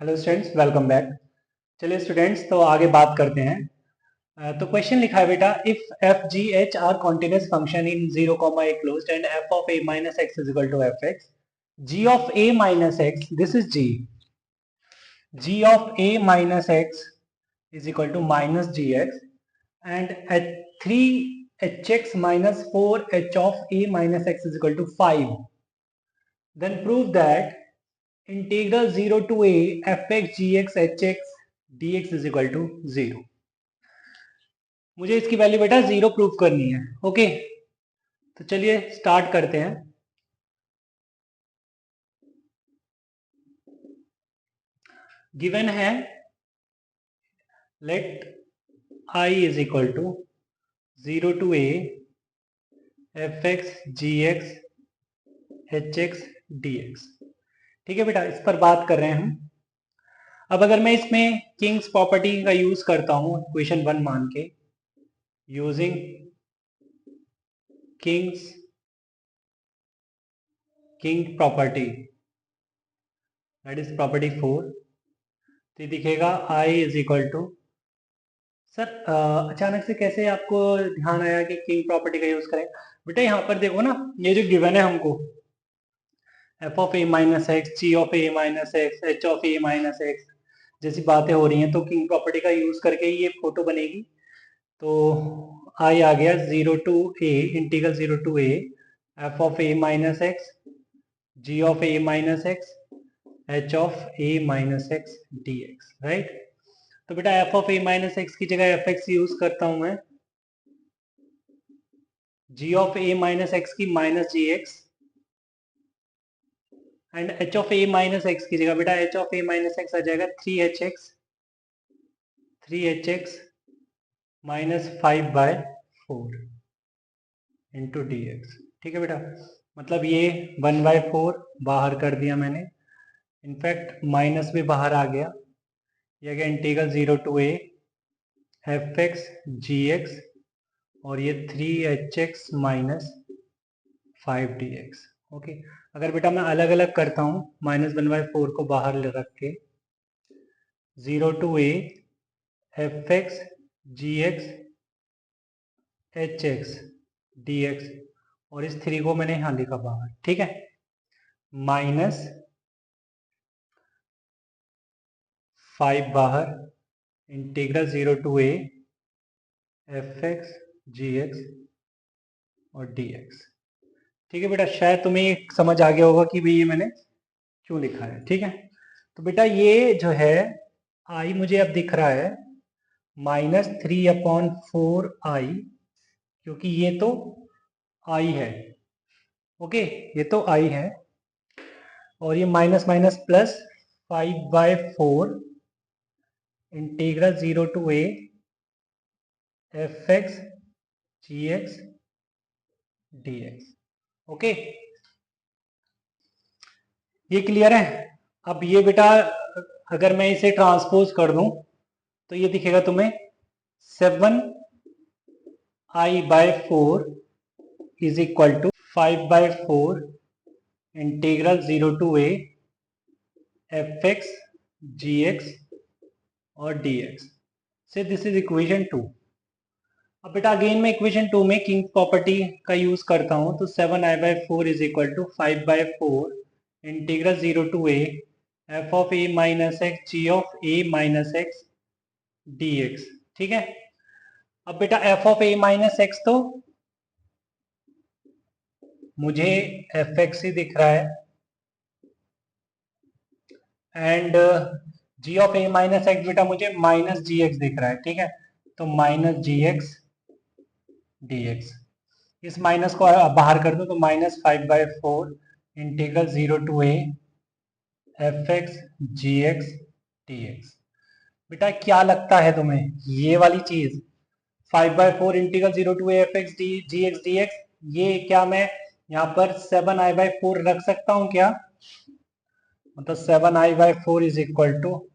Hello students, welcome back. चलिए students, तो आगे बात करते हैं। तो क्वेश्चन लिखा है बेटा, if f g h are continuous function in 0, a closed and f of a minus x is equal to f x, g of a minus x, this is g of a minus x is equal to minus g x and h three h x minus four h of a minus x is equal to 5, then prove that integral 0 to a f x g x h x d x is equal to 0। मुझे इसकी value बेटा 0 prove करनी है। Okay, तो चलिए start करते हैं। Given है let i is equal to 0 to a f x g x h x d x. ठीक है बेटा, इस पर बात कर रहे हैं हम। अब अगर मैं इसमें किंग्स प्रॉपर्टी का यूज करता हूं इक्वेशन 1 मान के, using king property, that is property 4, तो ये दिखेगा i is equal to, sir अचानक से कैसे आपको ध्यान आया कि किंग प्रॉपर्टी का यूज करें? बेटा यहाँ पर देखो ना, ये जो गिवन है हमको f of a minus x, g of a minus x, h of a minus x जैसी बातें हो रही हैं, तो किंग प्रॉपर्टी का यूज करके ही ये फोटो बनेगी। तो आई आ गया 0 to a, integral 0 to a f of a minus x, g of a minus x, h of a minus x d x, right. तो बेटा f of a minus x की जगह एफ एक्स यूज करता हूं मैं, g of a minus x की minus g x and h of a minus x की जगह बेटा h of a minus x आ जाएगा 3h x minus 5/4 into D x. ठीक है बेटा, मतलब ये 1/4 बाहर कर दिया मैंने, इनफैक्ट माइनस भी बाहर आ गया। ये गया integral 0 to a f x g x और ये 3h x minus 5dx। Okay, अगर बेटा मैं अलग अलग करता हूँ, -1/4 को बाहर ले रख के, 0 to a f x g x h x d x, और इस 3 को मैंने यहाँ लिखा बाहर। ठीक है, माइनस 5 बाहर, integral 0 to a f x g x और डी एक्स। ठीक है बेटा, शायद तुम्हें समझ आ गया होगा कि भाई ये मैंने क्यों लिखा है। ठीक है, तो बेटा ये जो है आई मुझे अब दिख रहा है -3/4i, क्योंकि ये तो आई है। ओके, ये तो आई है, और ये minus minus plus 5/4 integral 0 to a f x g x d x. Okay, ये क्लियर है? अब ये बेटा अगर मैं इसे ट्रांसपोज कर दूं तो ये दिखेगा तुम्हें 7i/4 is equal to 5/4 integral 0 to a f x g x और डी एक्स से, दिस इज इक्वेशन 2। अब बेटा अगेन मैं इक्वेशन 2 में किंग प्रॉपर्टी का यूज करता हूं, तो 7i/4 is equal to 5/4 integral 0 to a f of a minus x g of a minus x d x. ठीक है, अब बेटा f of a minus x तो मुझे एफ एक्स ही दिख रहा है, and g of a minus x बेटा मुझे माइनस जी एक्स दिख रहा है। ठीक है, तो minus g x d x, इस माइनस को बाहर कर दो तो -5/4 integral 0 to a f x g x d x. बेटा क्या लगता है तुम्हें ये वाली चीज 5/4 integral 0 to a f x g x d x, ये क्या मैं यहाँ पर 7i/4 रख सकता हूँ क्या? मतलब 7i/4 is equal to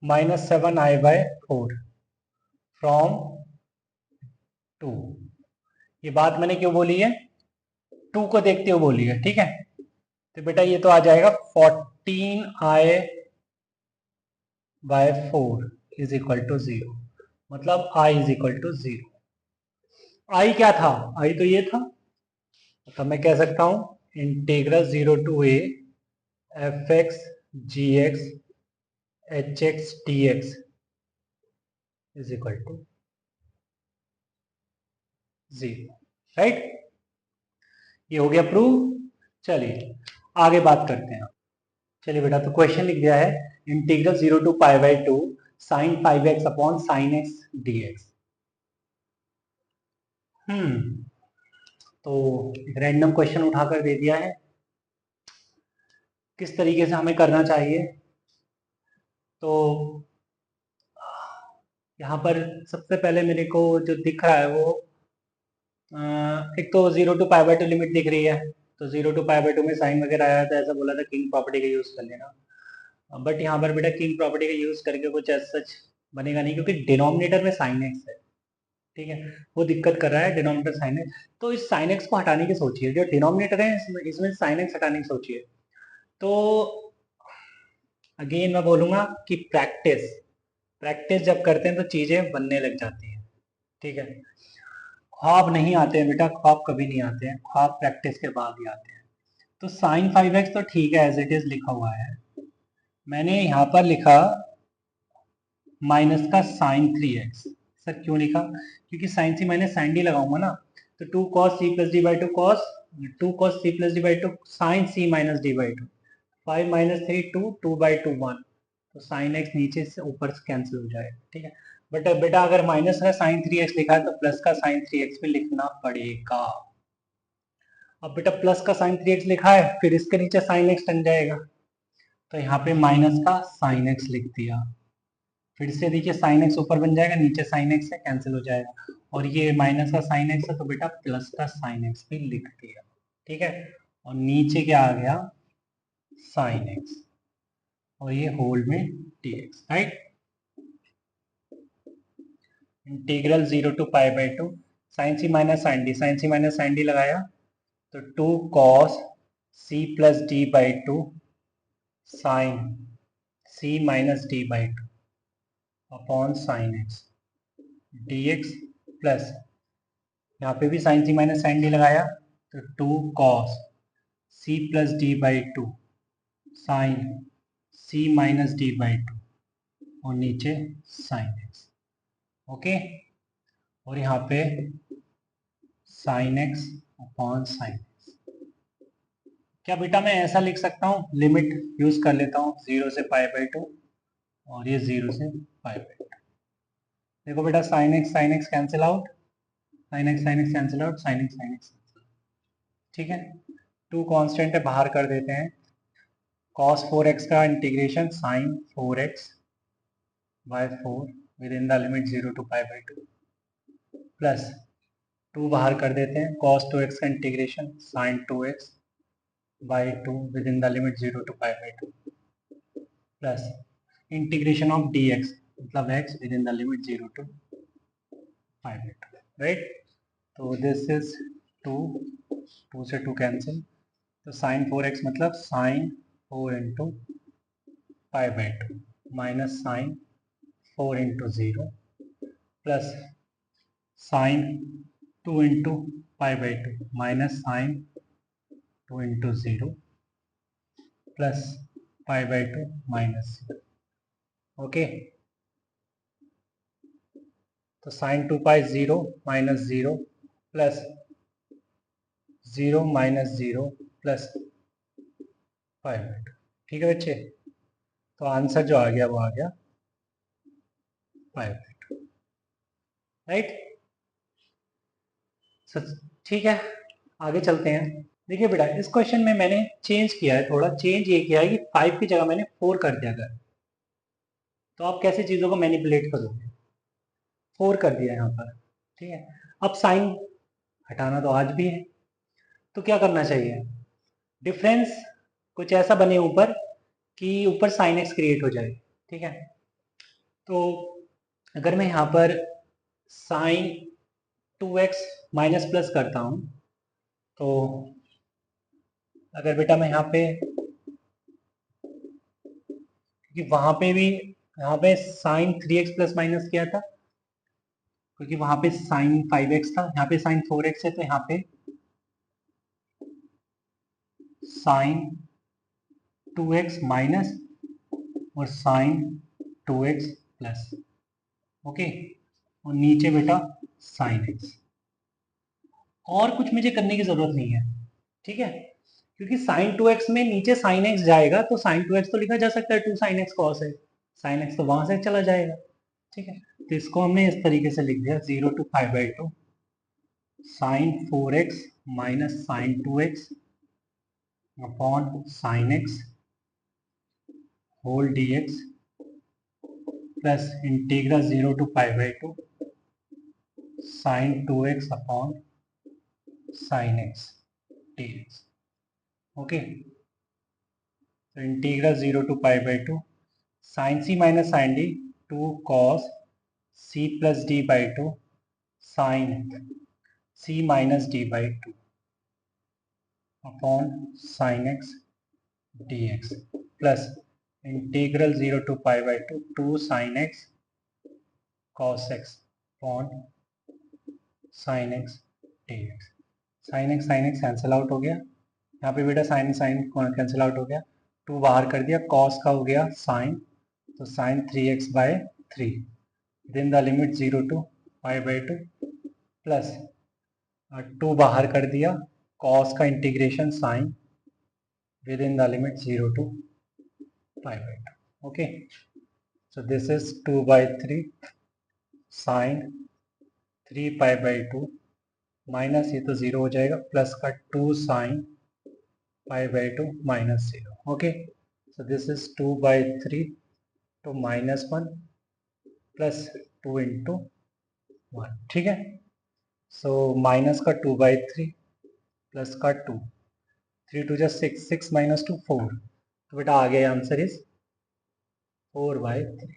-7i/4 from 2। ये बात मैंने क्यों बोली है? 2 को देखते हुए बोली है। ठीक है, तो बेटा ये तो आ जाएगा 14i bye 4 is equal to 0, मतलब i is equal to 0। i क्या था? i तो ये था, तो मैं कह सकता हूं integral 0 to a f x g x h x d x is equal to 0, right? ये हो गया प्रूव। चलिए आगे बात करते हैं। चलिए बेटा, तो क्वेश्चन लिख दिया है integral 0 to pi by 2 sine 5x upon sine x d x. तो एक रैंडम क्वेश्चन उठाकर दे दिया है, किस तरीके से हमें करना चाहिए। तो यहाँ पर सबसे पहले मेरे को जो दिख रहा है वो एक तो 0 टू पाई बाई 2 लिमिट दिख रही है, तो 0 टू पाई बाई 2 में साइन वगैरह आया था, ऐसा बोला था किंग प्रॉपर्टी का यूज कर लेना। बट यहाँ पर बेटा किंग प्रॉपर्टी का यूज करके कुछ ऐसा सच बनेगा नहीं, क्योंकि डिनोमिनेटर में साइन एक्स है, ठीक है, वो दिक्कत कर रहा है डिनोमिनेटर साइन एक्स। तो इस साइन एक्स को हटाने की सोचिए, जो डिनोमिनेटर है इसमें साइन एक्स हटाने की सोचिए। तो अगेन मैं बोलूंगा कि प्रैक्टिस प्रैक्टिस जब करते हैं तो चीजें बनने लग जाती हैं, ठीक है। ख्वाब नहीं आते हैं बेटा, ख्वाब कभी नहीं आते हैं, ख्वाब प्रैक्टिस के बाद ही आते हैं। तो साइन 5x तो ठीक है, एज इट इज लिखा हुआ है। मैंने यहाँ पर लिखा माइनस का साइन 3x। सर क्यों लिखा? क्योंकि sine c minus sine d लगाऊंगा ना, तो 2 cos c plus d by two cos 2 cos c plus d by two sine c minus d by two 5 minus 3 2 2 by two 1, तो sine x नीचे से ऊपर से कैंसिल हो जाएगा, ठीक है। बट बेटा अगर माइनस का साइन 3x लिखा है तो प्लस का साइन 3x भी लिखना पड़ेगा। अब बेटा प्लस का साइन 3x लिखा है, फिर इसके नीचे साइन एक्स टन जाएगा, तो यहाँ पे माइनस का साइन एक्स लिख दिया। फिर से देखिए साइन एक्स ऊपर बन जाएगा, नीचे साइन एक्स है, कैंसिल हो जाएगा। और ये माइनस का साइन एक्स है, तो बेटा प्लस का साइन एक्स भी लिख दिया, ठीक है। और नीचे क्या आ गया? साइन एक्स, और ये होल में d x, right. Integral 0 to pi by 2 sine c minus sine d, sine c minus sine d लगाया, तो 2 cos c plus d by two sine c minus d by two upon sine x d x plus, यहाँ पे भी sine c minus sine d लगाया, तो 2 cos c plus d by two sine c minus d by two और नीचे sine x, okay. और यहाँ पे sine x upon sine x. क्या बेटा मैं ऐसा लिख सकता हूँ, लिमिट यूज कर लेता हूँ 0 से पाई बाई टू और ये 0 से पाई बाई टू। देखो बेटा sine x cancel out, sine x cancel out, sine x, ठीक है। 2 कांस्टेंट है, बाहर कर देते हैं। cos 4x का integration sine 4x by 4 within the limit 0 to pi by two plus 2 बाहर कर देते हैं, cos 2x का integration sine 2x by 2 within the limit 0 to pi by two plus integration of dx मतलब x within the limit 0 to pi by two, right. तो this is 2, 2 से 2 cancel, तो sine 4x मतलब sign 4 into pi by two minus sine 4 into 0 plus sine 2 into pi by two minus sine 2 into 0 plus pi by two minus, okay. तो sine 2 pi 0 minus 0 plus 0 minus 0 plus pi by two, ठीक है बच्चे। तो answer जो आ गया वो आ गया पाई by two, right. ठीक है, आगे चलते हैं। देखिए बेटा इस क्वेश्चन में मैंने चेंज किया है, थोड़ा चेंज ये किया है कि 5 की जगह मैंने 4 कर दिया अगर, तो आप कैसे चीज़ों को मैनिपुलेट करोगे? 4 कर दिया यहाँ पर, ठीक है। अब साइन हटाना तो आज भी है, तो क्या करना चाहिए? डिफरेंस कुछ ऐसा बने ऊपर कि ऊपर साइन एक्स क्रिएट हो जाए, ठीक है। तो अगर मैं यहाँ पर साइन 2x माइनस प्लस करता हूँ, तो अगर बेटा मैं यहाँ पे, क्योंकि वहां पे भी यहाँ पे साइन 3x प्लस माइनस किया था क्योंकि वहां पे साइन 5x था, यहाँ पे साइन 4x है, तो यहाँ पे साइन 2x माइनस और साइन 2x प्लस। ओके, और नीचे बेटा साइन x। और कुछ मुझे करने की जरूरत नहीं है, ठीक है, क्योंकि साइन 2x में नीचे साइन x जाएगा तो साइन 2x तो लिखा जा सकता है 2 साइन x कॉस है, साइन x तो वहां से चला जाएगा, ठीक है। तो इसको हमने इस तरीके से लिख दिया 0 to 5/2 sine 4x minus sine 2x upon sine x whole dx plus integral 0 to 5/2 sine 2x upon sine x dx। Okay, तो integral 0 to 5/2 sine c minus sine d 2 cos c plus d by 2 sine c minus d by 2 upon sine x dx plus integral 0 to 5/2 2 sine x cos x upon sine x dx। Sine x cancel out हो गया, यहाँ पे बेटा sign cancel out हो गया, 2 बाहर कर दिया, cos का हो गया साइन, तो sine 3x/3 within the limit 0 to 5/2 plus 2 बाहर कर दिया, cos का integration sine within the limit 0 to 5/2। Okay, so this is 2/3 sine 3π/2 minus ये तो 0 हो जाएगा, प्लस का 2 sine π/2 minus 0। Okay, so this is 2/3 to -1 plus 2 into 1, ठीक है। सो माइनस का 2/3 प्लस का 2, 3 2 6, 6 minus 2 4, तो बेटा आ गया answer is 4/3।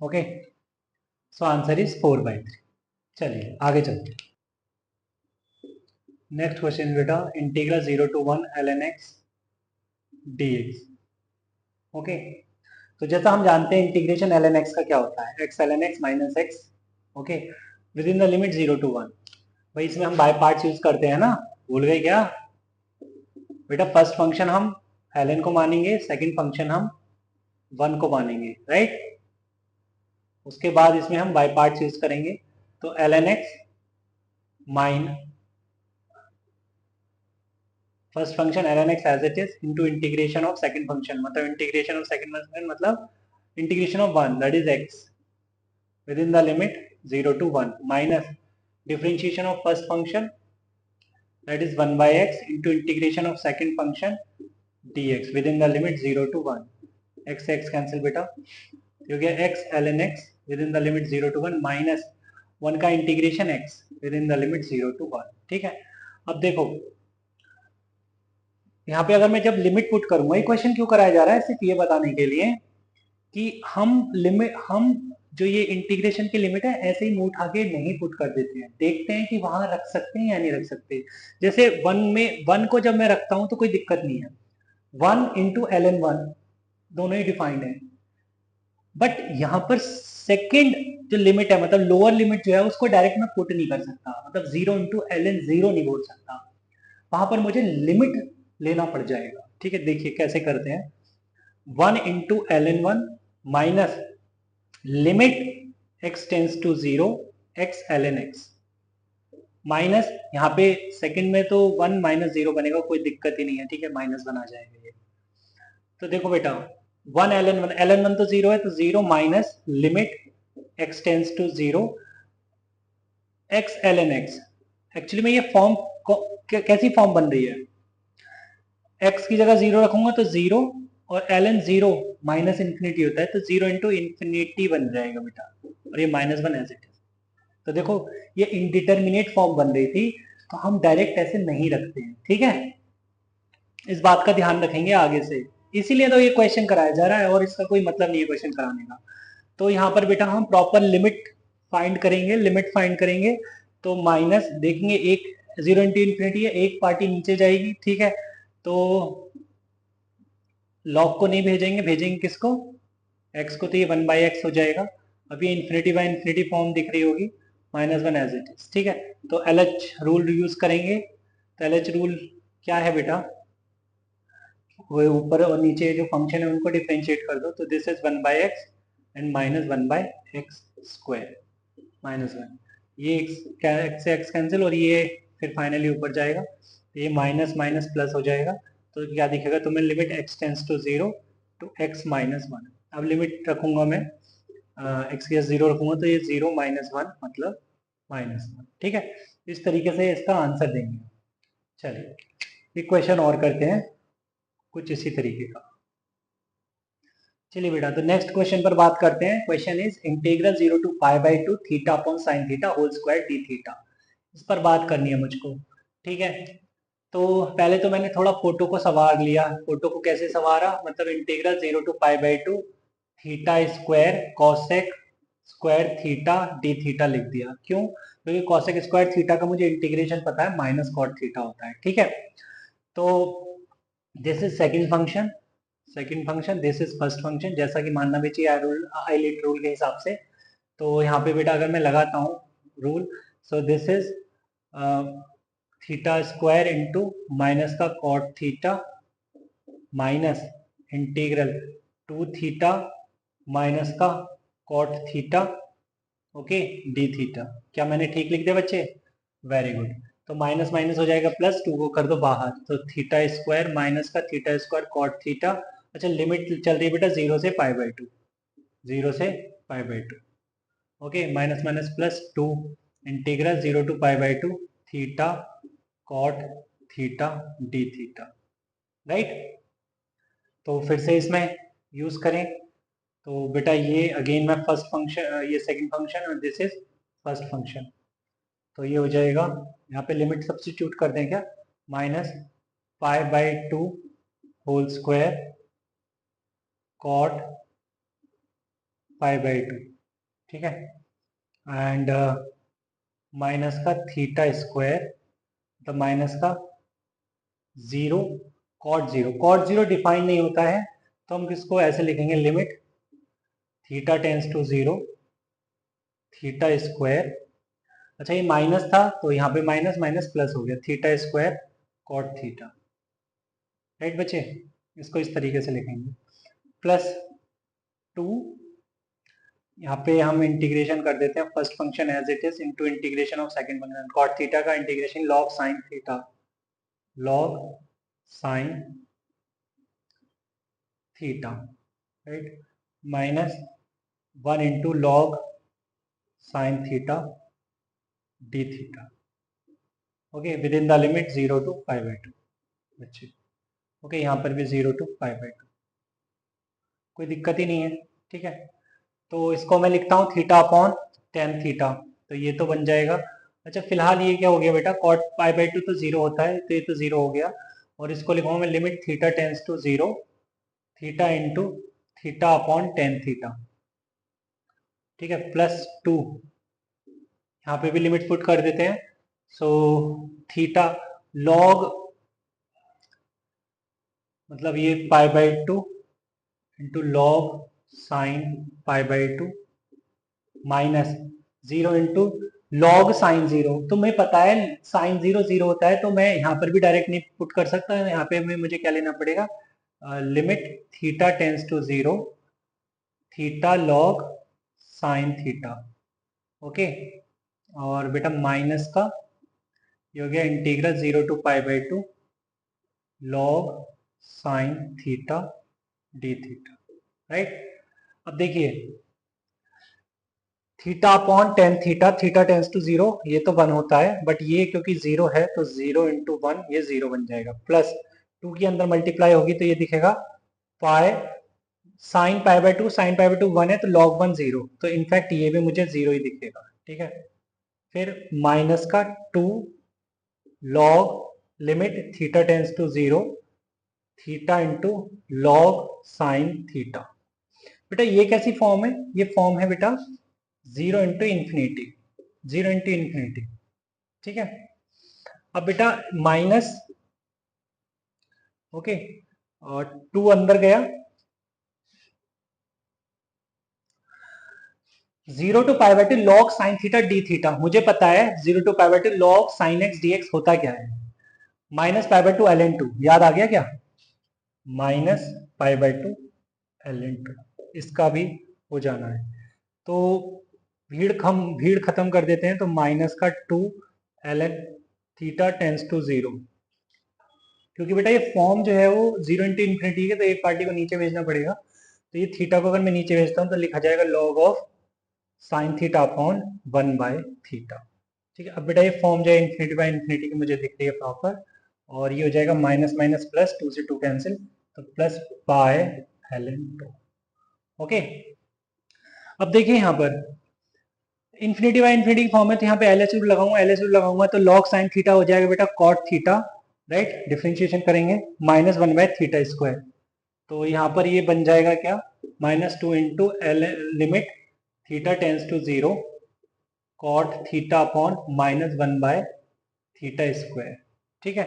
Okay, so answer is 4/3। चलिए आगे चलते हैं। नेक्स्ट क्वेश्चन बेटा integral 0 to 1 ln x dx। Okay, तो जैसा हम जानते हैं इंटीग्रेशन ln x का क्या होता है, x ln x minus x। Okay, within the limit 0 to 1। भाई इसमें हम बाय पार्ट्स यूज करते हैं ना, भूल गए क्या बेटा? फर्स्ट फंक्शन हम ln को मानेंगे, सेकंड फंक्शन हम 1 को मानेंगे, राइट। उसके बाद इसमें हम बाय पार्ट्स यूज करेंगे, तो ln x mine first function ln x as it is into integration of second function, मतलब इंटीग्रेशन ऑफ सेकंड फंक्शन मतलब integration of 1 that is x within the limit 0 to 1 minus differentiation of first function that is 1/x into integration of second function dx within the limit 0 to 1। x x cancel बेटा, हो गया x ln x within the limit 0 to 1 minus 1 का integration x within the limit 0 to 1, ठीक है। अब देखो यहाँ पे अगर मैं जब लिमिट पुट करूंगा, ये क्वेश्चन क्यों कराया जा रहा है, सिर्फ ये बताने के लिए कि हम जो ये इंटीग्रेशन की लिमिट है ऐसे ही मुंह उठा के नहीं पुट कर देते हैं, देखते हैं कि वहां रख सकते हैं या नहीं रख सकते। जैसे 1 को जब मैं रखता हूं तो कोई दिक्कत नहीं है, 1 into ln1 दोनों ही डिफाइंड है, बट यहाँ पर सेकेंड जो लिमिट है मतलब लोअर लिमिट जो है उसको डायरेक्ट मैं पुट नहीं कर सकता, मतलब 0 into ln0 नहीं बोल सकता, वहां पर मुझे लिमिट लेना पड़ जाएगा, ठीक है। देखिए कैसे करते हैं, 1 into ln1 minus limit x tends to 0 x ln x minus, यहाँ पे सेकंड में तो 1 माइनस 0 बनेगा, कोई दिक्कत ही नहीं है, ठीक है, -1 आ जाएगा ये। तो देखो बेटा 1 ln1 तो 0 है, तो 0 minus limit x tends to 0 x ln x। Actually में ये फॉर्म कैसी फॉर्म बन रही है, x की जगह 0 रखूंगा तो 0 और ln 0 माइनस इन्फिनिटी होता है, तो 0 इंटू इन्फिनिटी बन जाएगा बेटा, और ये -1 एज इट इज। तो देखो ये इनडिटर्मिनेट फॉर्म बन रही थी, तो हम डायरेक्ट ऐसे नहीं रखते हैं, ठीक है, इस बात का ध्यान रखेंगे आगे से, इसीलिए तो ये क्वेश्चन कराया जा रहा है, और इसका कोई मतलब नहीं है क्वेश्चन कराने का। तो यहाँ पर बेटा हम प्रॉपर लिमिट फाइंड करेंगे, तो माइनस देखेंगे, एक 0 इंटू इन्फिनिटी है, एक पार्टी नीचे जाएगी, ठीक है, तो लॉग को नहीं भेजेंगे किसको, एक्स को तो ये 1/x हो जाएगा। अब ये इन्फिनिटी बाय इन्फिनिटी फॉर्म दिख रही होगी, -1 एज इट इज। ठीक है, तो LH रूल यूज करेंगे। तो LH रूल क्या है बेटा, वो ऊपर और नीचे जो फंक्शन है उनको डिफरेंशिएट कर दो। तो this is 1/x and -1/x², -1, ये x से x कैंसिल और ये फिर फाइनली ऊपर जाएगा, तो ये माइनस माइनस प्लस हो जाएगा। तो क्या दिखेगा तुम्हें, limit x tends to 0 to x -1। अब लिमिट रखूंगा मैं x की 0 रखूंगा, तो ये 0 -1 मतलब -1। ठीक है, इस तरीके से इसका आंसर देंगे। चलिए एक क्वेश्चन और करते हैं कुछ इसी तरीके का। चलिए बेटा, तो नेक्स्ट क्वेश्चन पर बात करते हैं। Question is integral 0 to π/2 theta upon sine theta whole square d theta. इस पर बात करनी है मुझको। ठीक है, तो पहले तो मैंने थोड़ा फोटो को संवार लिया। फोटो को कैसे संवारा, मतलब integral 0 to π/2 theta square cosec square theta d theta लिख दिया। क्यों, क्योंकि कॉसेक स्क्वायर थीटा का मुझे इंटीग्रेशन पता है, माइनस कॉट थीटा होता है। ठीक है, तो this is second function, this is first function, जैसा कि मानना भी चाहिए आईलिट रूल के हिसाब से। तो यहाँ पे बेटा अगर मैं लगाता हूँ rule, so this is theta square into minus का cot theta minus integral 2 theta minus का cot theta, okay, d theta. क्या मैंने ठीक लिख दिया बच्चे? Very good. तो माइनस माइनस हो जाएगा प्लस, 2 को कर दो बाहर, तो थीटा स्क्वायर माइनस का थीटा स्क्वायर कॉट थीटा। अच्छा, लिमिट चल रही है बेटा 0 से π/2, 0 से π/2, okay, minus minus plus 2 integral 0 to π/2 theta cot theta d theta, right. तो फिर से इसमें यूज करें, तो बेटा ये अगेन मैं फर्स्ट फंक्शन, ये सेकंड फंक्शन और दिस इज फर्स्ट फंक्शन, तो ये हो जाएगा, यहाँ पे लिमिट सब्स्टिट्यूट कर दें क्या, -π/2 होल स्क्वायर कॉट π/2। ठीक है, एंड माइनस का थीटा स्क्वायर, तो माइनस का 0 कॉट 0 डिफाइन नहीं होता है, तो हम किसको ऐसे लिखेंगे, limit theta tends to 0 theta square. अच्छा, ये माइनस था तो यहाँ पे माइनस माइनस प्लस हो गया, theta square cot theta, right बच्चे। इसको इस तरीके से लिखेंगे, प्लस 2, यहाँ पे हम इंटीग्रेशन कर देते हैं first function as it is into integration of second function cot theta का integration log sine theta, log sine theta, right, -1 into log sine theta d theta, okay, within the limit 0 to π/2 बच्चे। Okay, यहाँ पर भी 0 to π/2, कोई दिक्कत ही नहीं है। ठीक है, तो इसको मैं लिखता हूँ थीटा अपॉन टेन थीटा, तो ये तो बन जाएगा। अच्छा, फिलहाल ये क्या हो गया बेटा, कॉट π/2 तो 0 होता है, तो ये तो 0 हो गया, और इसको लिखूंगा मैं limit theta tends to 0 theta into theta upon tan theta. ठीक है, प्लस 2, यहाँ पे भी लिमिट पुट कर देते हैं, सो थीटा लॉग, मतलब ये π/2 into log sine π/2 minus 0 into log sine 0। तुम्हें पता है साइन 0 0 होता है, तो मैं यहाँ पर भी डायरेक्ट नहीं पुट कर सकता, यहाँ पे मुझे क्या लेना पड़ेगा, limit theta tends to 0 theta log sine theta, okay, और बेटा माइनस का ये हो गया integral 0 to π/2 log sine theta d theta, right. अब देखिए theta upon tan theta, theta tends to 0, ये तो 1 होता है, बट ये क्योंकि 0 है तो 0 इंटू 1 ये 0 बन जाएगा, प्लस 2 के अंदर मल्टीप्लाई होगी तो ये दिखेगा पाई साइन π/2, साइन π/2 1 है तो log 1 0, तो इनफैक्ट ये भी मुझे 0 ही दिखेगा। ठीक है, फिर माइनस का 2 log limit theta tends to 0 theta into log sine theta. बेटा ये कैसी फॉर्म है, ये फॉर्म है बेटा 0 इंटू इंफिनिटी, 0 इंटू इंफिनिटी। ठीक है, अब बेटा माइनस, ओके, और 2 अंदर गया, 0 to pi by 2 log sin theta d theta, मुझे पता है 0 to pi by 2 log sin x dx होता क्या है, माइनस पाई बाय 2 ln 2, याद आ गया क्या, माइनस पाई बाय 2 ln 2, इसका भी हो जाना है। तो भीड़ खत्म कर देते हैं, तो माइनस का 2 ln थीटा टेंस टू 0, क्योंकि बेटा ये फॉर्म जो है वो 0 इंटू इन्फिनिटी है, तो एक पार्टी को नीचे भेजना पड़ेगा, तो ये थीटा को अगर मैं नीचे भेजता हूँ तो लिखा जाएगा log of sine theta upon 1 by theta. ठीक है, अब बेटा ये फॉर्म जो है इन्फिनिटी बाय इन्फिनिटी की मुझे दिख रही है प्रॉपर, और ये हो जाएगा माइनस माइनस प्लस, 2 से 2 कैंसिल, तो प्लस बाय ln 2। ओके, अब देखिए यहाँ पर इन्फिनिटी बाय इन्फिनिटी की फॉर्म है, तो यहाँ पे एल एच लगाऊंगा तो log साइन थीटा हो जाएगा बेटा कॉट थीटा, राइट, डिफ्रेंशिएशन करेंगे माइनस 1 बाय थीटा स्क्वायर, तो यहाँ पर ये बन जाएगा क्या, minus 2 into l limit theta tends to 0 cot theta upon minus 1 by theta square. ठीक है,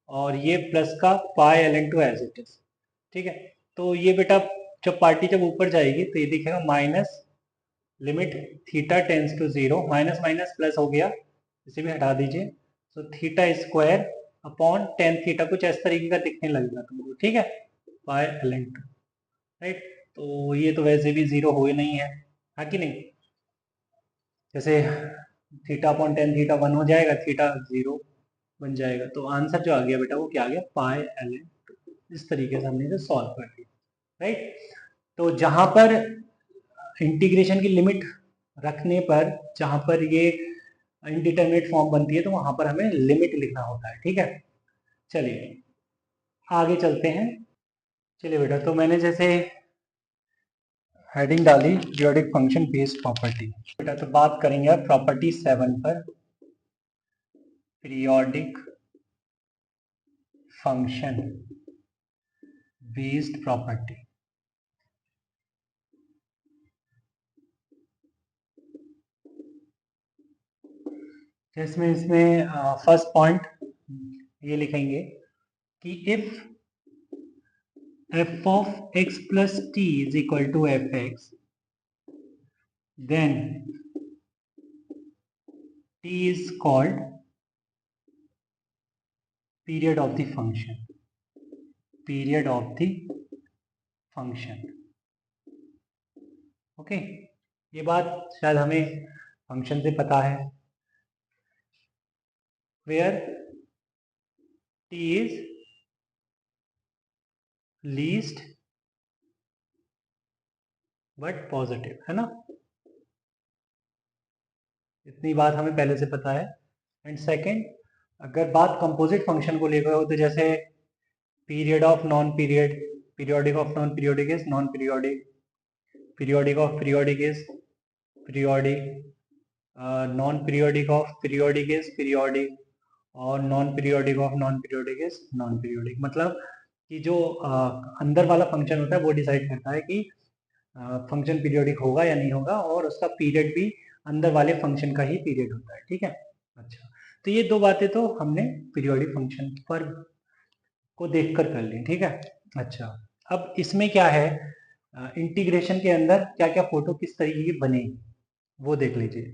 और ये प्लस का pi ln 2 as it is. ठीक है, तो ये बेटा जब पार्टी जब ऊपर जाएगी तो ये दिखेगा minus limit theta tends to 0, minus minus plus हो गया, इसे भी हटा दीजिए, तो theta square upon tan theta, कुछ इस तरीके का दिखने लगेगा तुमको। ठीक है, पाई ln 2, राइट, तो ये तो वैसे भी 0 हो ही नहीं है कि नहीं, जैसे थीटा अपॉन टेन थीटा 1 हो जाएगा, थीटा 0 बन जाएगा, तो आंसर जो आ गया बेटा वो क्या आ गया, पाई ln 2। इस तरीके से हमने इसे सॉल्व कर दिया, राइट। तो जहां पर इंटीग्रेशन की लिमिट रखने पर, जहां पर ये इनडिटरमिनेट फॉर्म बनती है, तो वहां पर हमें लिमिट लिखना होता है। ठीक है, चलिए आगे चलते हैं। चलिए बेटा, तो मैंने जैसे हेडिंग डाली पीरियोडिक फंक्शन बेस्ड प्रॉपर्टी, बेटा तो बात करेंगे अब प्रॉपर्टी 7 पर, पीरियोडिक फंक्शन बेस्ड प्रॉपर्टी। जिसमें इसमें फर्स्ट पॉइंट ये लिखेंगे कि if f of x plus t is equal to fx, then t is called period of the function, period of the function। Okay, ये बात शायद हमें फंक्शन से पता है, where t is least but positive, है ना, इतनी बात हमें पहले से पता है। एंड सेकंड, अगर बात कंपोजिट फंक्शन को लेकर हो, तो जैसे period of non period, periodic of non periodic is non periodic, periodic of periodic is periodic, non periodic of periodic is periodic, और non periodic of non periodic is non periodic. मतलब कि जो अंदर वाला फंक्शन होता है वो decide करता है कि फंक्शन पीरियोडिक होगा या नहीं होगा, और उसका पीरियड भी अंदर वाले फंक्शन का ही पीरियड होता है। ठीक है, अच्छा, तो ये दो बातें तो हमने पीरियोडिक फंक्शन पर को देखकर कर ली। ठीक है, अच्छा, अब इसमें क्या है, इंटीग्रेशन के अंदर क्या क्या फोटो किस तरीके की बने वो देख लीजिए।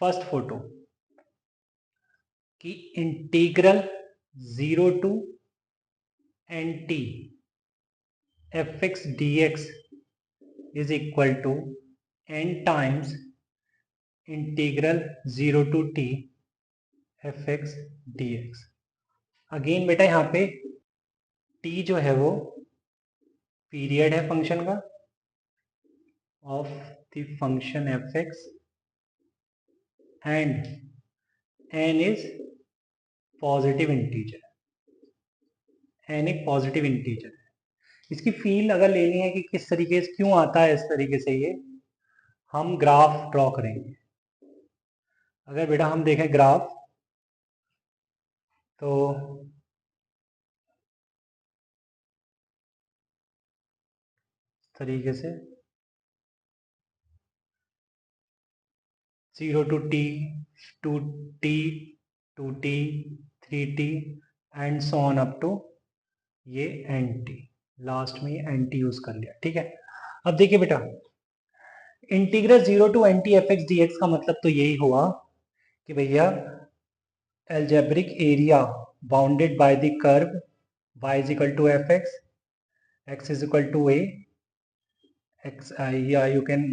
फर्स्ट फोटो कि integral 0 to n T f x d x is equal to n times integral 0 to t f x d x. Again बेटा यहाँ पे t जो है वो पीरियड है फंक्शन का, of the function F x, and n is positive integer, n एक positive integer है। इसकी फील अगर लेनी है कि किस तरीके से क्यों आता है इस तरीके से, ये हम ग्राफ ड्रॉ करेंगे। अगर बेटा हम देखें ग्राफ, तो इस तरीके से 0 to t, 2t, 2t, 3t and so on up to ये एन टी, लास्ट में ये एन टी यूज कर लिया। ठीक है, अब देखिए बेटा integral 0 to n T f x d x का मतलब तो यही हुआ कि भैया algebraic area bounded by the curve y is equal to fx, x is equal to a, x yeah, you can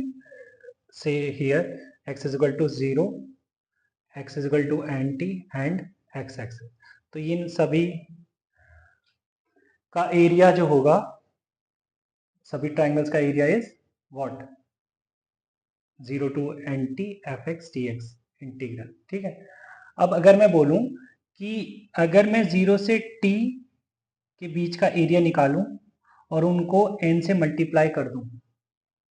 say here x is equal to 0, x is equal to nt and x axis. तो इन सभी का area जो होगा, सभी triangles का area is what 0 to nt fx dx integral. ठीक है. अब अगर मैं बोलूं कि अगर मैं 0 से t के बीच का एरिया निकालूं और उनको n से मल्टीप्लाई कर दूं,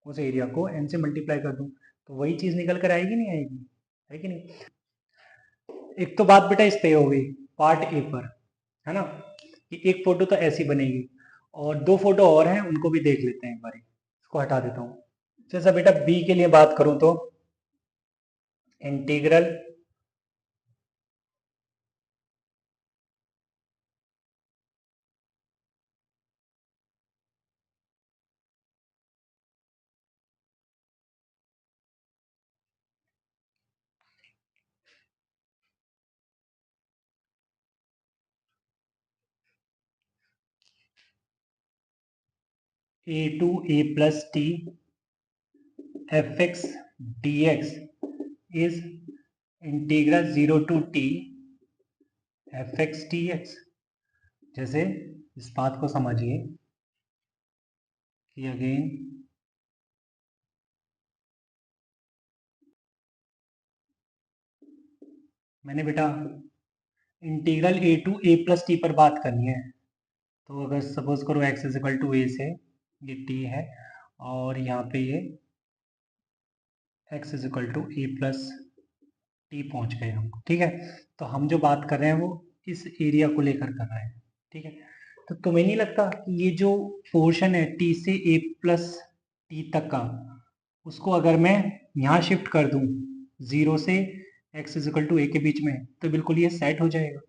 उस एरिया को n से मल्टीप्लाई कर दूं, तो वही चीज निकल कर आएगी नहीं आएगी, है कि नहीं. एक तो बात बेटा इस पे हो गई पार्ट ए पर, है ना, कि एक फोटो तो ऐसी बनेगी और दो फोटो और हैं, उनको भी देख लेते हैं एक बार. इसको हटा देता हूं. जैसा बेटा बी के लिए बात करूं तो integral a to a plus t f x d x is integral 0 to T f x t x. जैसे इस बात को समझिए कि अगेन मैंने बेटा integral a to a plus t पर बात करनी है. तो अगर सपोज करो x is equal to a से ये t है और यहाँ पे ये x is equal to a plus t पहुँच गए हम. ठीक है. तो हम जो बात कर रहे हैं वो इस एरिया को लेकर कर रहे हैं. ठीक है. तो तुम्हें नहीं लगता कि ये जो पोर्शन है t से a प्लस टी तक का, उसको अगर मैं यहाँ शिफ्ट कर दूँ 0 से x इज इक्वल टू ए के बीच में, तो बिल्कुल ये सेट हो जाएगा.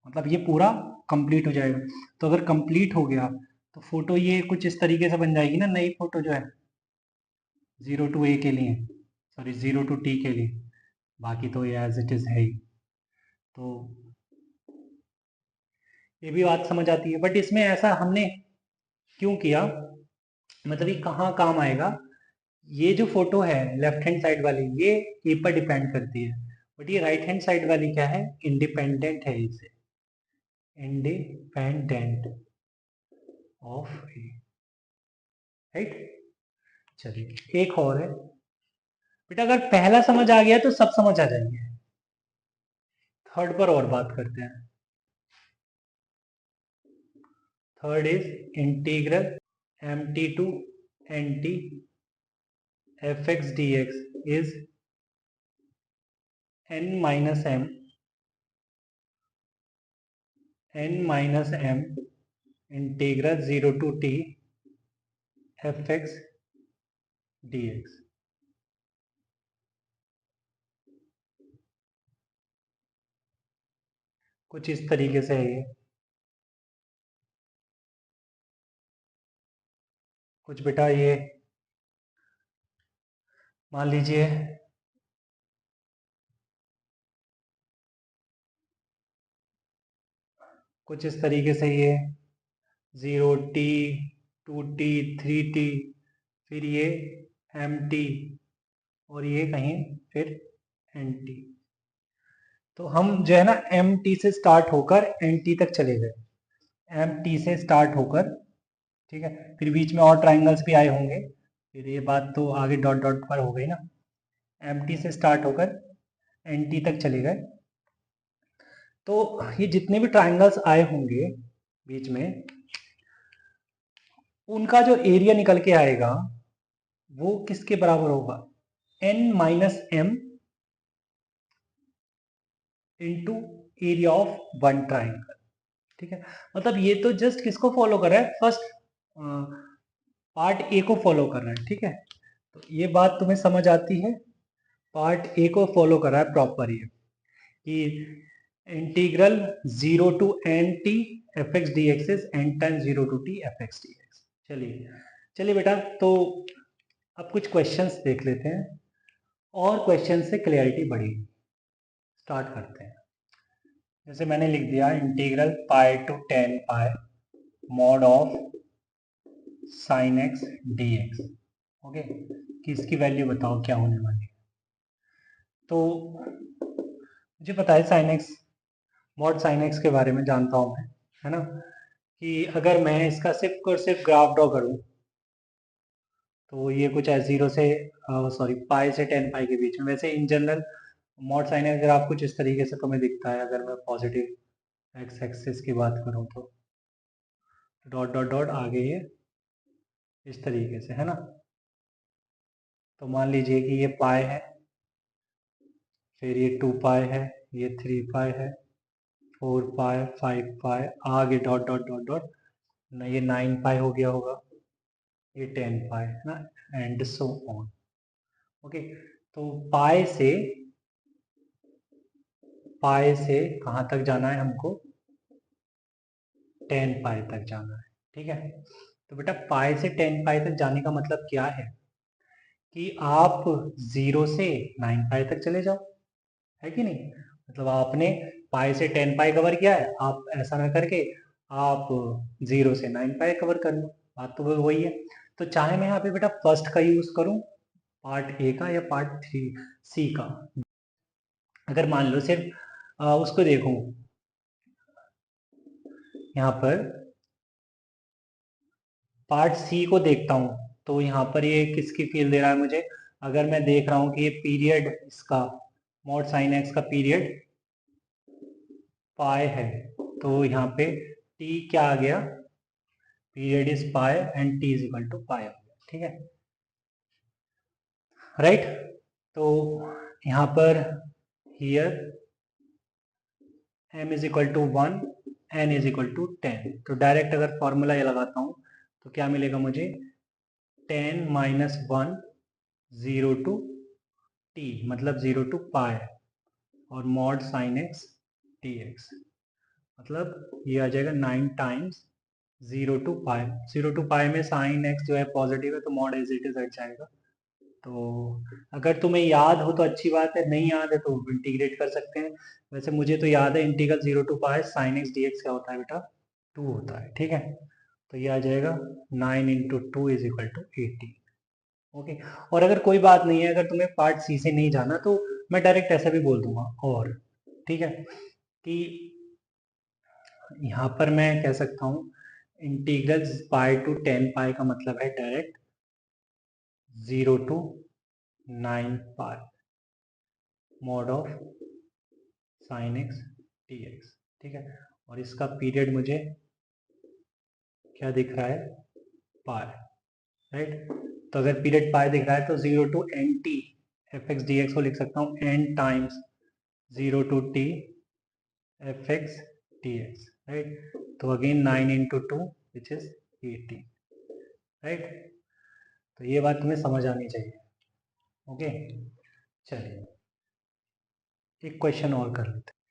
मतलब ये पूरा कंप्लीट हो जाएगा. तो अगर कंप्लीट हो गया तो फोटो ये कुछ इस तरीके से बन जाएगी ना, नई फोटो जो है 0 टू ए के लिए, सॉरी 0 टू टी के लिए. बाकी तो ये एज इट इज है ही. तो ये भी बात समझ आती है. बट इसमें ऐसा हमने क्यों किया, मतलब ये कहाँ काम आएगा. ये जो फोटो है लेफ्ट हैंड साइड वाली ये ए पर डिपेंड करती है, बट ये राइट हैंड साइड वाली क्या है, इंडिपेंडेंट है. इसे इंडिपेंडेंट ऑफ ए, राइट. चलिए एक और है बेटा, अगर पहला समझ आ गया तो सब समझ आ जाएंगे. थर्ड पर और बात करते हैं. Third is integral m t to n T f x d x is n minus m integral 0 to T f x d x. कुछ इस तरीके से है ये. कुछ बेटा ये मान लीजिए कुछ इस तरीके से ये 0t 2t 3t फिर ये mt और ये कहीं फिर nt. तो हम जो है ना mt से स्टार्ट होकर nt तक चले गए. mt से स्टार्ट होकर, ठीक है, फिर बीच में और ट्राइंगल्स भी आए होंगे, फिर ये बात तो आगे डॉट डॉट पर हो गई ना. mt से स्टार्ट होकर nt तक चले गए. तो ये जितने भी ट्राइंगल्स आए होंगे बीच में, उनका जो एरिया निकल के आएगा वो किसके बराबर होगा, n minus m into area of one triangle. ठीक है. मतलब ये तो जस्ट किसको फॉलो कर रहा है, फर्स्ट पार्ट ए को फॉलो कर रहा है. ठीक है. तो ये बात तुम्हें समझ आती है, पार्ट ए को फॉलो कर रहा है प्रॉपर ये, कि integral 0 to n T f x d x is n time 0 to T f x d x. चलिए चलिए बेटा, तो अब कुछ क्वेश्चंस देख लेते हैं और क्वेश्चन से क्लियरिटी बढ़ेगी। स्टार्ट करते हैं। जैसे मैंने लिख दिया integral pi to ten pi mod of sine x d x. Okay, कि इसकी वैल्यू बताओ क्या होने वाली है। तो मुझे पता है sine x, mod sine x के बारे में जानता हूँ मैं, है ना, कि अगर मैं इसका सिर्फ और सिर्फ ग्राफ ड्रॉ करूँ तो ये कुछ है जीरो से सॉरी पाई से टेन पाई के बीच में। वैसे in general mod sine x graph कुछ इस तरीके से तुम्हें दिखता है। अगर मैं पॉजिटिव एक्स एक्सिस की बात करूँ तो डॉट डॉट डॉट आगे ये इस तरीके से, है ना। तो मान लीजिए कि ये पाई है, फिर ये 2 पाई है, ये 3 पाई है, 4 पाई, 5 पाई, आगे डॉट डॉट डॉट डॉट ना, ये 9 पाई हो गया होगा, ये 10 पाई है ना, एंड सो ऑन। ओके, तो पाई से कहाँ तक जाना है हमको, 10 पाई तक जाना है। ठीक है, तो बेटा पाई से 10 पाई तक जाने का मतलब क्या है कि आप 0 से 9 पाई तक चले जाओ, है कि नहीं। मतलब आपने पाई से 10 पाई कवर किया है, आप ऐसा ना करके आप 0 से 9 पाई कवर कर लो। बात तो वही है। तो चाहे मैं यहाँ पे बेटा फर्स्ट का यूज करूँ, पार्ट ए का, या पार्ट थ्री सी का। अगर मान लो सिर्फ उसको देखूं, यहाँ पर पार्ट सी को देखता हूँ, तो यहाँ पर ये किसकी फील दे रहा है मुझे। अगर मैं देख रहा हूँ कि ये पीरियड इसका मॉड साइन एक्स का पीरियड पाई है, तो यहाँ पे टी क्या आ गया, period is pi and T is equal to pi हो गया। ठीक है, राइट। तो यहाँ पर here m is equal to 1, n is equal to 10। तो डायरेक्ट अगर फॉर्मूला ये लगाता हूँ तो क्या मिलेगा मुझे, 10 माइनस 1 0 टू t, मतलब 0 टू पाई, और mod sine x d x, मतलब ये आ जाएगा 9 टाइम्स 0 टू पाई। 0 टू पाई में साइन एक्स जो है पॉजिटिव है, तो मॉड एज इट इज हट जाएगा। तो अगर तुम्हें याद हो तो अच्छी बात है, नहीं याद है तो इंटीग्रेट कर सकते हैं। वैसे मुझे तो याद है integral 0 to pi sine x d x क्या होता है बेटा, 2 होता है। ठीक है, तो ये आ जाएगा 9 into two is equal to 80। Okay, और अगर कोई बात नहीं है, अगर तुम्हें पार्ट सी से नहीं जाना तो मैं डायरेक्ट ऐसा भी बोल दूंगा। और ठीक है, कि यहाँ पर मैं कह सकता हूँ इंटीग्रल पाई टू 10 पाई का मतलब है direct 0 to 9 pi mod of sine x d x. ठीक है, और इसका पीरियड मुझे क्या दिख रहा है, पाई, राइट। तो अगर पीरियड पाई दिख रहा है तो 0 to n T f x d x को लिख सकता हूँ n times 0 to T f x d x, right. तो again 9 into two which is 80, right. तो ये बात तुम्हें समझ आनी चाहिए। ओके, चलिए एक क्वेश्चन और कर लेते हैं।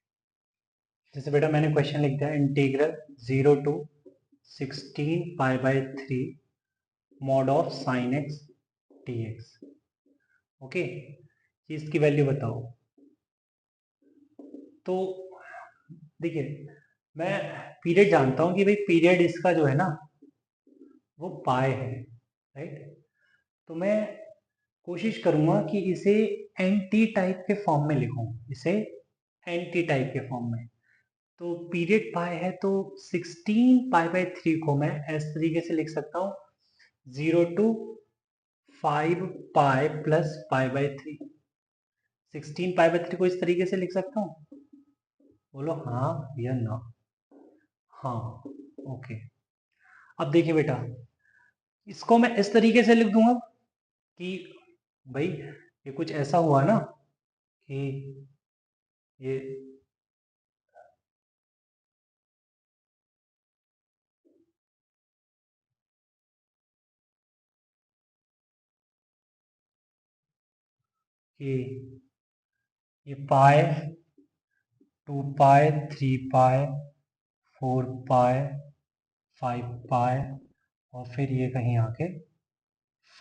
जैसे बेटा मैंने क्वेश्चन लिख दिया integral 0 to 16 pi by 3 mod of sine x d x. Okay, इसकी वैल्यू बताओ। तो देखिए, मैं पीरियड जानता हूं कि भाई पीरियड इसका जो है ना वो पाई है, राइट। तो मैं कोशिश करूंगा कि इसे एंटी टाइप के फॉर्म में लिखूं, इसे एंटी टाइप के फॉर्म में। तो पीरियड पाई है तो 16 पाई बाय 3 को मैं इस तरीके से लिख सकता हूँ 0 to 5 pi plus pi by 3। 16 pi by 3 को इस तरीके से लिख सकता हूँ, बोलो हाँ या ना। हाँ, ओके। अब देखिए बेटा, इसको मैं इस तरीके से लिख दूंगा कि भाई ये कुछ ऐसा हुआ ना कि ये कि ये पाई 2 पाई 3 पाई 4 पाई 5 पाई और फिर ये कहीं आके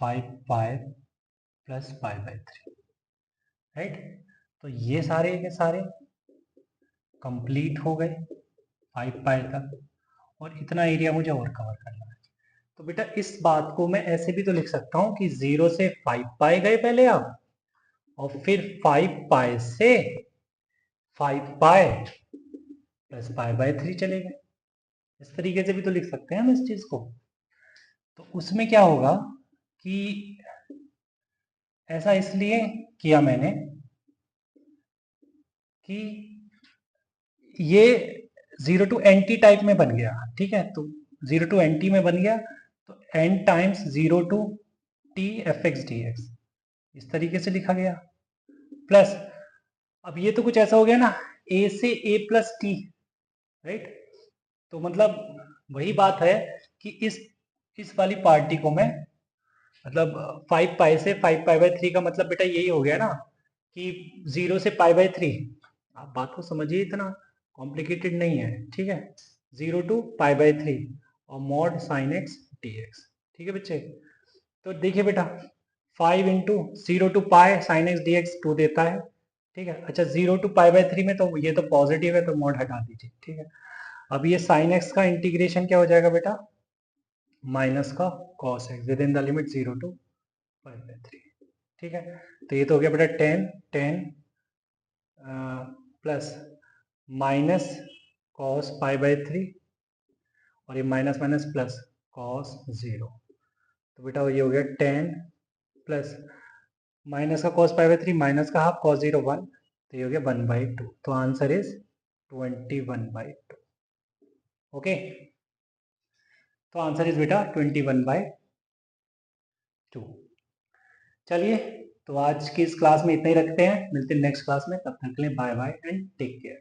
5 pi plus pi by 3, right. तो ये सारे के सारे कंप्लीट हो गए 5 पाई तक, और इतना एरिया मुझे और कवर करना है। तो बेटा इस बात को मैं ऐसे भी तो लिख सकता हूँ कि 0 से 5 पाई गए पहले आप, और फिर 5 पाई से 5 पाई प्लस पाई बाई 3 चले गए। इस तरीके से भी तो लिख सकते हैं हम इस चीज को। तो उसमें क्या होगा कि ऐसा इसलिए किया मैंने कि ये 0 टू एन टी टाइप में बन गया, ठीक है। तो 0 टू एन टी में बन गया, तो n times 0 to T f x d x, इस तरीके से लिखा गया। प्लस अब ये तो कुछ ऐसा हो गया ना, a से a प्लस टी, राइट। तो मतलब वही बात है कि इस वाली पार्टी को मैं, मतलब 5 पाई से 5 पाई बाई 3 का मतलब बेटा यही हो गया ना कि 0 से पाई बाई 3। आप बात को समझिए, इतना कॉम्प्लिकेटेड नहीं है, ठीक है। 0 टू पाई बाई 3 और mod sine x d x, ठीक है बच्चे। तो देखिए बेटा 5 into 0 to pi sine x d x 2 देता है, ठीक है। अच्छा 0 टू पाई बाई 3 में तो ये तो पॉजिटिव है, तो मॉड हटा दीजिए, ठीक है। अब ये साइन एक्स का इंटीग्रेशन क्या हो जाएगा बेटा, माइनस का cos x within the limit 0 to pi by 3, ठीक है। तो ये तो हो गया बेटा 10 plus minus cos pi by 3, और ये माइनस माइनस प्लस कॉस 0। तो बेटा ये हो गया 10 प्लस माइनस का कॉस पाई बाई 3 माइनस का हाफ कॉस 0 1, तो ये हो गया 1/2। तो आंसर इज 21/2। ओके, तो आंसर इज बेटा 21/2। चलिए, तो आज की इस क्लास में इतना ही रखते हैं, मिलते हैं नेक्स्ट क्लास में, तब तक के लिए bye bye and take care.